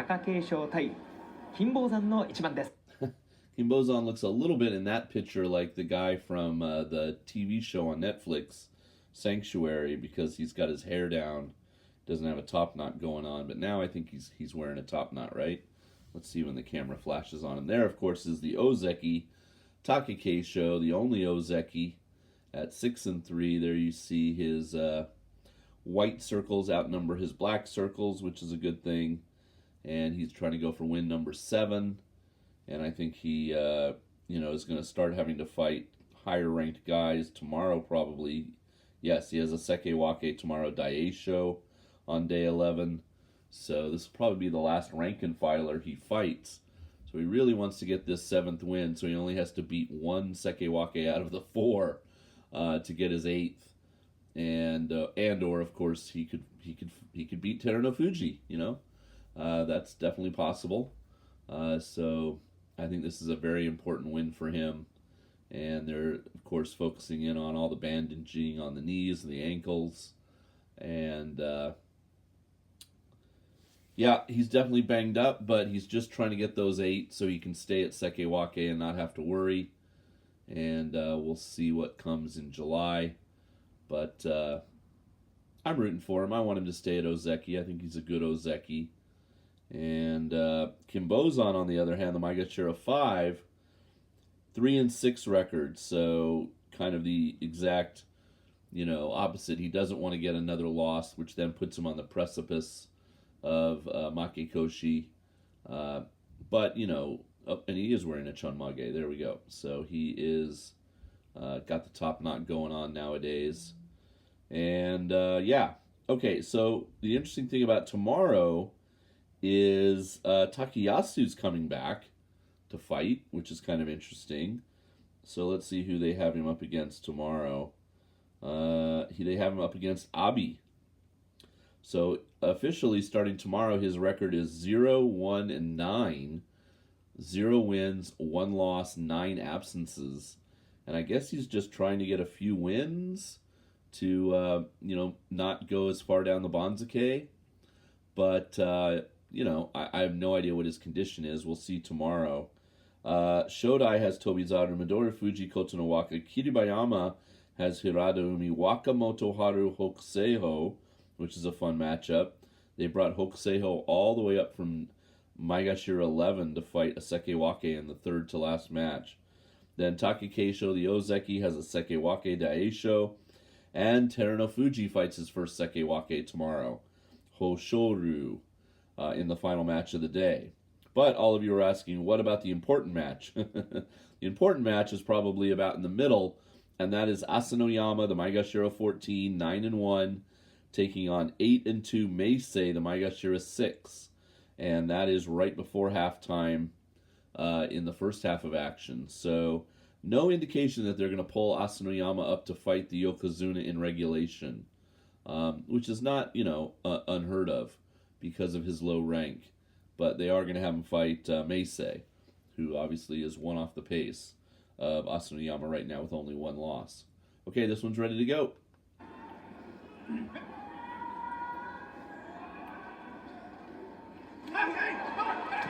Takakeisho 対金峰山の一番です。 Kinbozan looks a little bit in that picture like the guy from the TV show on Netflix, Sanctuary, because he's got his hair down, doesn't have a top knot going on, but now I think he's wearing a top knot, right? Let's see when the camera flashes on him. There, of course, is the Ozeki Takakeisho, the only Ozeki at 6-3. There you see his white circles outnumber his black circles, which is a good thing. And he's trying to go for win number 7. And I think he, is going to start having to fight higher-ranked guys tomorrow, probably. Yes, he has a Sekewake tomorrow, Daisho, on day 11. So this will probably be the last rank-and-filer he fights. So he really wants to get this 7th win, so he only has to beat one Sekewake out of the 4 to get his 8th. And/or of course he could beat Terunofuji. That's definitely possible. So I think this is a very important win for him. And they're, of course, focusing in on all the bandaging on the knees and the ankles. And, he's definitely banged up, but he's just trying to get those 8 so he can stay at Sekewake and not have to worry. And we'll see what comes in July. But I'm rooting for him. I want him to stay at Ozeki. I think he's a good Ozeki. And Kinbozan, on the other hand, the Maegashira 5, 3-6 record, so kind of the exact, opposite. He doesn't want to get another loss, which then puts him on the precipice of Makekoshi. But, and he is wearing a chonmage. There we go. So he is got the top knot going on nowadays. And, Okay, so the interesting thing about tomorrow is Takayasu's coming back to fight, which is kind of interesting. So let's see who they have him up against tomorrow. They have him up Against Abi. So officially starting tomorrow, his record is 0-1-9, 0 wins, 1 loss, 9 absences. And I guess he's just trying to get a few wins to, not go as far down the Banzuke. But, I have no idea what his condition is. We'll see tomorrow. Shodai has Tobizaru, Midori Fuji, Kotonowaka. Kiribayama has Hiradaumi, Wakamoto Haru, Hokuseiho, which is a fun matchup. They brought Hokuseiho all the way up from Maegashira 11 to fight a Sekewake in the third to last match. Then Takakeisho, the Ozeki, has a Sekewake Daisho. And Terunofuji fights his first Sekewake tomorrow, Hoshoru, in the final match of the day. But all of you are asking, what about the important match? The important match is probably about in the middle, and that is Asanoyama, the Maegashira 14, 9-1, taking on 8-2 Meisei, the Maegashira 6. And that is right before halftime in the first half of action. So no indication that they're going to pull Asanoyama up to fight the Yokozuna in regulation, which is not, unheard of because of his low rank. But they are going to have him fight Meisei, who obviously is one off the pace of Asanoyama right now with only 1 loss. Okay, this one's ready to go.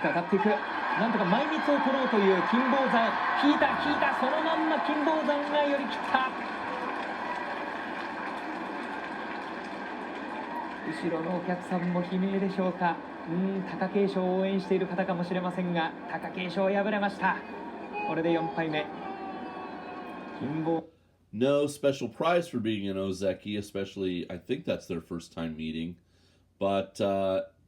上がっていく。なんとか前密を取ろうという金峰山。引いた、そのまんま金峰山が寄り切った。後ろのお客さんも悲鳴でしょうか。貴景勝を応援している方かもしれませんが、貴景勝敗れました。これで4敗目。金峰 No special prize for being an Ozeki, especially, I think that's their first time meeting. But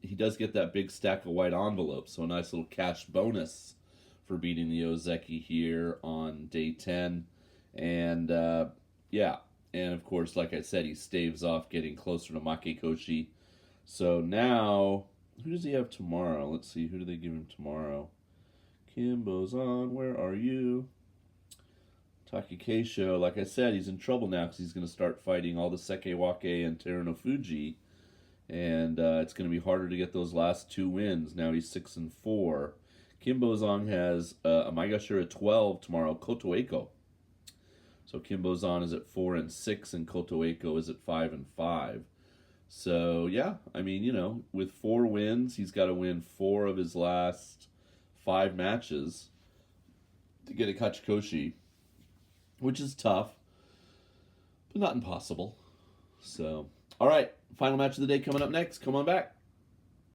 he does get that big stack of white envelopes, so a nice little cash bonus for beating the Ozeki here on day 10. And, and of course, like I said, he staves off getting closer to Makekoshi. So now, who does he have tomorrow? Let's see, who do they give him tomorrow? Kinbozan, where are you? Takakeisho, like I said, he's in trouble now because he's going to start fighting all the Sekewake and Terunofuji. And it's going to be harder to get those last 2 wins. Now he's 6-4. Kinbozan has a Maegashira 12 tomorrow, Kotoeko. So Kinbozan is at 4-6, and Kotoeko is at 5-5. So, yeah, I mean, you know, with 4 wins, he's got to win 4 of his last 5 matches to get a Kachikoshi, which is tough, but not impossible. So, all right, final match of the day coming up next. Come on back.